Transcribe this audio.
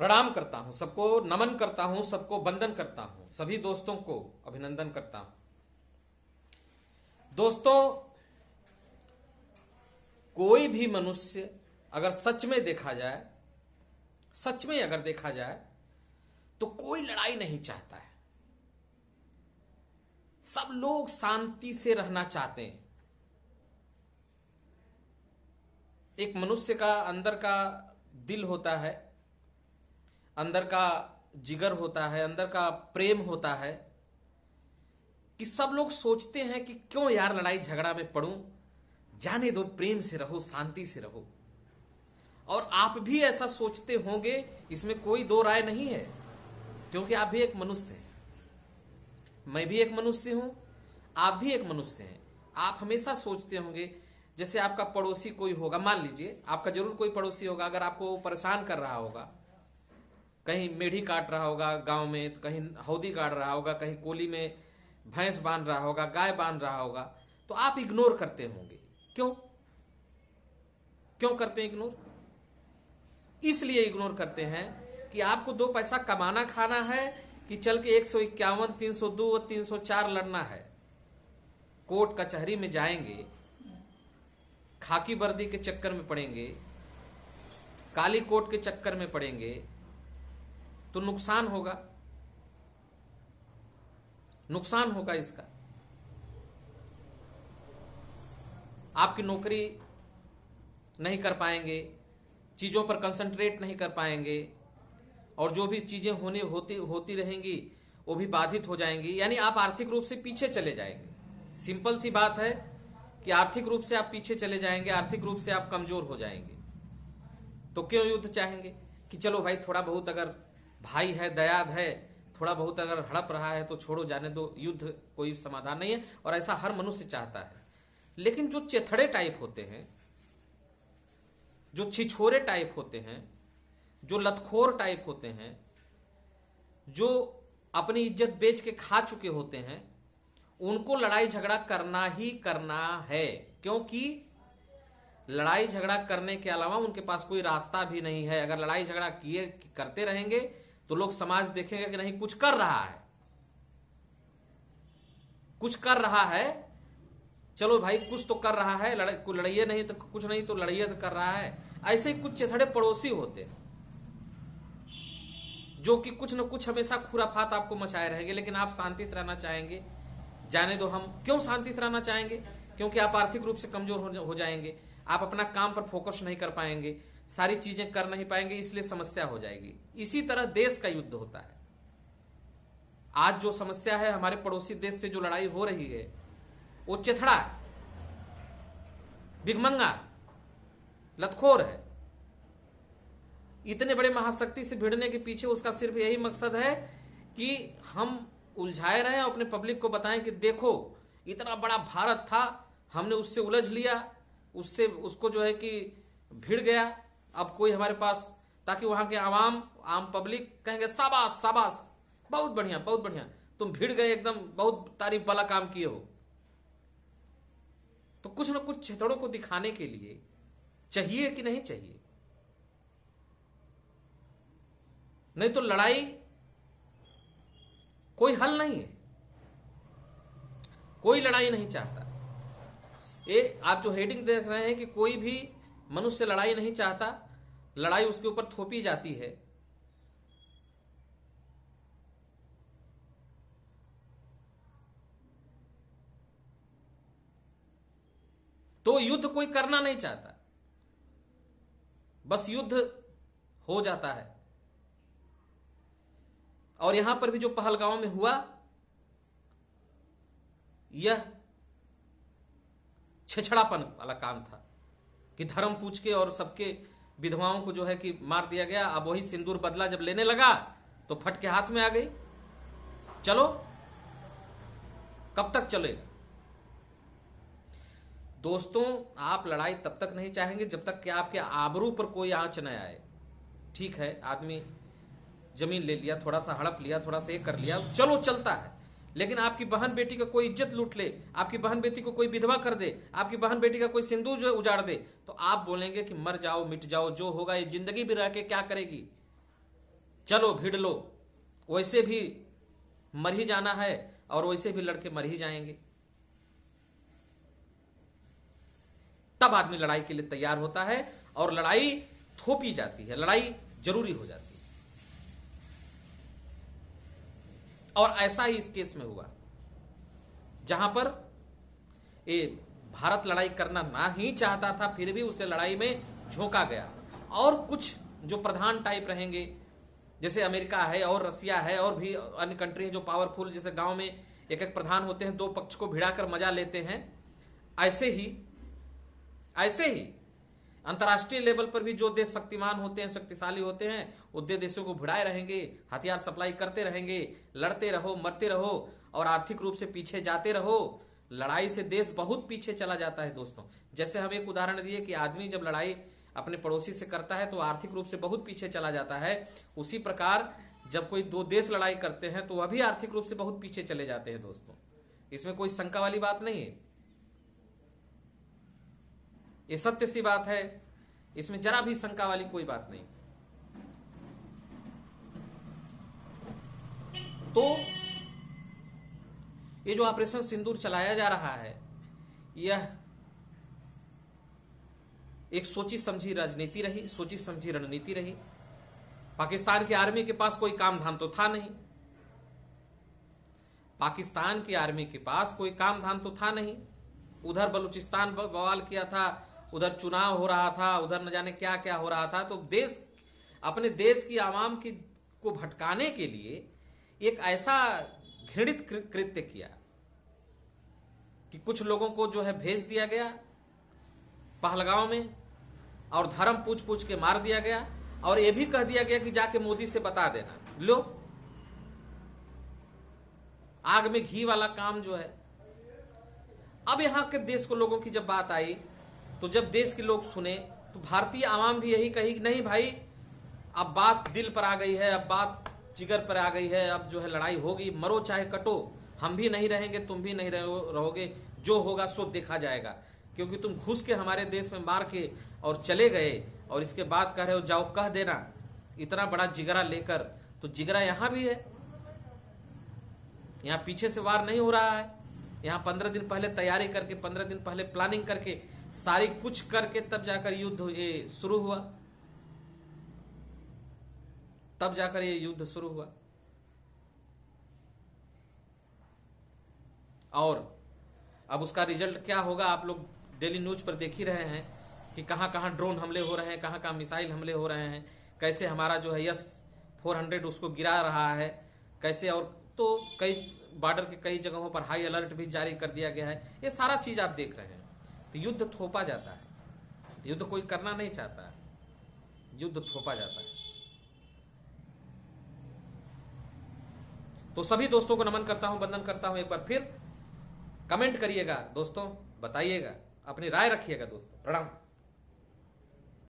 प्रणाम करता हूं, सबको नमन करता हूं, सबको वंदन करता हूं, सभी दोस्तों को अभिनंदन करता हूं। दोस्तों, कोई भी मनुष्य अगर सच में देखा जाए, सच में अगर देखा जाए तो कोई लड़ाई नहीं चाहता है। सब लोग शांति से रहना चाहते हैं। एक मनुष्य का अंदर का दिल होता है, अंदर का जिगर होता है, अंदर का प्रेम होता है कि सब लोग सोचते हैं कि क्यों यार लड़ाई झगड़ा में पड़ूं, जाने दो, प्रेम से रहो, शांति से रहो। और आप भी ऐसा सोचते होंगे, इसमें कोई दो राय नहीं है, क्योंकि आप भी एक मनुष्य हैं, मैं भी एक मनुष्य हूं, आप भी एक मनुष्य हैं। आप हमेशा सोचते होंगे, जैसे आपका पड़ोसी कोई होगा, मान लीजिए आपका जरूर कोई पड़ोसी होगा, अगर आपको परेशान कर रहा होगा, कहीं मेढ़ी काट रहा होगा गांव में, तो कहीं हौदी काट रहा होगा, कहीं कोली में भैंस बांध रहा होगा, गाय बांध रहा होगा, तो आप इग्नोर करते होंगे। क्यों क्यों करते हैं इग्नोर? इसलिए इग्नोर करते हैं कि आपको दो पैसा कमाना खाना है, कि चल के 151, 302 और 304 लड़ना है। कोर्ट कचहरी में जाएंगे, खाकी वर्दी के चक्कर में पड़ेंगे, काली कोट के चक्कर में पड़ेंगे, तो नुकसान होगा, नुकसान होगा इसका। आपकी नौकरी नहीं कर पाएंगे, चीजों पर कंसंट्रेट नहीं कर पाएंगे, और जो भी चीजें होती रहेंगी वो भी बाधित हो जाएंगी, यानी आप आर्थिक रूप से पीछे चले जाएंगे। सिंपल सी बात है कि आर्थिक रूप से आप पीछे चले जाएंगे, आर्थिक रूप से आप कमजोर हो जाएंगे। तो क्यों युद्ध चाहेंगे कि चलो भाई थोड़ा बहुत, अगर भाई है, दयाद है, थोड़ा बहुत अगर हड़प रहा है तो छोड़ो, जाने दो, युद्ध कोई समाधान नहीं है। और ऐसा हर मनुष्य चाहता है। लेकिन जो चेथड़े टाइप होते हैं, जो छिछोरे टाइप होते हैं, जो लतखोर टाइप होते हैं, जो अपनी इज्जत बेच के खा चुके होते हैं, उनको लड़ाई झगड़ा करना ही करना है, क्योंकि लड़ाई झगड़ा करने के अलावा उनके पास कोई रास्ता भी नहीं है। अगर लड़ाई झगड़ा करते रहेंगे तो लोग समाज देखेंगे कि नहीं, कुछ कर रहा है, कुछ कर रहा है, चलो भाई कुछ तो कर रहा है, लड़ाइए नहीं तो कुछ नहीं तो लड़ाइए तो कर रहा है। ऐसे ही कुछ चेथड़े पड़ोसी होते हैं जो कि कुछ न कुछ हमेशा खुराफात आपको मचाए रहेंगे, लेकिन आप शांति से रहना चाहेंगे। जाने दो, हम क्यों शांति से रहना चाहेंगे? क्योंकि आप आर्थिक रूप से कमजोर हो जाएंगे, आप अपना काम पर फोकस नहीं कर पाएंगे, सारी चीजें कर नहीं पाएंगे, इसलिए समस्या हो जाएगी। इसी तरह देश का युद्ध होता है। आज जो समस्या है, हमारे पड़ोसी देश से जो लड़ाई हो रही है, वो चेथड़ा है, भिखमंगा, लतखोर है। इतने बड़े महाशक्ति से भिड़ने के पीछे उसका सिर्फ यही मकसद है कि हम उलझाए रहें, अपने पब्लिक को बताएं कि देखो इतना बड़ा भारत था, हमने उससे उलझ लिया, उससे उसको जो है कि भिड़ गया, अब कोई हमारे पास, ताकि वहां के आम पब्लिक कहेंगे शाबाश शाबाश, बहुत बढ़िया बहुत बढ़िया, तुम भिड़ गए, एकदम बहुत तारीफ वाला काम किए हो। तो कुछ न कुछ छेतड़ों को दिखाने के लिए चाहिए कि नहीं चाहिए? नहीं तो लड़ाई कोई हल नहीं है, कोई लड़ाई नहीं चाहता। ये आप जो हेडिंग देख रहे हैं कि कोई भी मनुष्य लड़ाई नहीं चाहता, लड़ाई उसके ऊपर थोपी जाती है। तो युद्ध कोई करना नहीं चाहता, बस युद्ध हो जाता है। और यहां पर भी जो पहलगांव में हुआ, यह छेछड़ापन वाला काम था कि धर्म पूछ के और सबके विधवाओं को जो है कि मार दिया गया। अब वही सिंदूर बदला जब लेने लगा तो फट के हाथ में आ गई। चलो, कब तक चलेगा? दोस्तों, आप लड़ाई तब तक नहीं चाहेंगे जब तक कि आपके आबरू पर कोई आंच न आए। ठीक है, आदमी जमीन ले लिया, थोड़ा सा हड़प लिया, थोड़ा सा एक कर लिया, चलो चलता है। लेकिन आपकी बहन बेटी का कोई इज्जत लूट ले, आपकी बहन बेटी को कोई विधवा कर दे, आपकी बहन बेटी का कोई सिंदूर जो उजाड़ दे, तो आप बोलेंगे कि मर जाओ, मिट जाओ, जो होगा ये जिंदगी भी रह के क्या करेगी। चलो भिड़ लो, वैसे भी मर ही जाना है और वैसे भी लड़के मर ही जाएंगे। तब आदमी लड़ाई के लिए तैयार होता है और लड़ाई थोपी जाती है, लड़ाई जरूरी हो जाती है। और ऐसा ही इस केस में हुआ, जहां पर ये भारत लड़ाई करना ना ही चाहता था, फिर भी उसे लड़ाई में झोंका गया। और कुछ जो प्रधान टाइप रहेंगे, जैसे अमेरिका है और रसिया है और भी अन्य कंट्री है जो पावरफुल, जैसे गांव में एक एक प्रधान होते हैं, दो पक्ष को भिड़ाकर मजा लेते हैं, ऐसे ही अंतर्राष्ट्रीय लेवल पर भी जो देश शक्तिमान होते हैं, शक्तिशाली होते हैं, उद्दे देशों को भिड़ाए रहेंगे, हथियार सप्लाई करते रहेंगे, लड़ते रहो, मरते रहो और आर्थिक रूप से पीछे जाते रहो। लड़ाई से देश बहुत पीछे चला जाता है दोस्तों। जैसे हम एक उदाहरण दिए कि आदमी जब लड़ाई अपने पड़ोसी से करता है तो आर्थिक रूप से बहुत पीछे चला जाता है, उसी प्रकार जब कोई दो देश लड़ाई करते हैं तो वह भी आर्थिक रूप से बहुत पीछे चले जाते हैं दोस्तों। इसमें कोई शंका वाली बात नहीं है, ये सत्य सी बात है, इसमें जरा भी शंका वाली कोई बात नहीं। तो ये जो ऑपरेशन सिंदूर चलाया जा रहा है, यह एक सोची समझी राजनीति रही, सोची समझी रणनीति रही। पाकिस्तान की आर्मी के पास कोई काम धाम तो था नहीं, पाकिस्तान की आर्मी के पास कोई काम धाम तो था नहीं। उधर बलूचिस्तान बवाल किया था, उधर चुनाव हो रहा था, उधर न जाने क्या क्या हो रहा था। तो देश, अपने देश की आवाम की को भटकाने के लिए एक ऐसा घृणित कृत्य किया कि कुछ लोगों को जो है भेज दिया गया पहलगांव में और धर्म पूछ पूछ के मार दिया गया और यह भी कह दिया गया कि जाके मोदी से बता देना। लो, आग में घी वाला काम जो है। अब यहां के देश को लोगों की जब बात आई तो जब देश के लोग सुने तो भारतीय आवाम भी यही कही, नहीं भाई अब बात दिल पर आ गई है, अब बात जिगर पर आ गई है, अब जो है लड़ाई होगी, मरो चाहे कटो, हम भी नहीं रहेंगे, तुम भी नहीं रहोगे, जो होगा सो देखा जाएगा। क्योंकि तुम घुस के हमारे देश में मार के और चले गए और इसके बाद कह रहे हो जाओ कह देना, इतना बड़ा जिगरा लेकर। तो जिगरा यहां भी है, यहां पीछे से वार नहीं हो रहा है, यहां 15 दिन पहले तैयारी करके, 15 दिन पहले प्लानिंग करके, सारी कुछ करके तब जाकर युद्ध ये शुरू हुआ, तब जाकर ये युद्ध शुरू हुआ। और अब उसका रिजल्ट क्या होगा, आप लोग डेली न्यूज पर देख ही रहे हैं कि कहां कहां ड्रोन हमले हो रहे हैं, कहां कहां मिसाइल हमले हो रहे हैं, कैसे हमारा जो है S-400 उसको गिरा रहा है, कैसे। और तो कई बॉर्डर के कई जगहों पर हाई अलर्ट भी जारी कर दिया गया है। ये सारा चीज आप देख रहे हैं। तो युद्ध थोपा जाता है, युद्ध कोई करना नहीं चाहता है, युद्ध थोपा जाता है। तो सभी दोस्तों को नमन करता हूं, वंदन करता हूं। एक बार फिर कमेंट करिएगा दोस्तों, बताइएगा, अपनी राय रखिएगा दोस्तों। प्रणाम।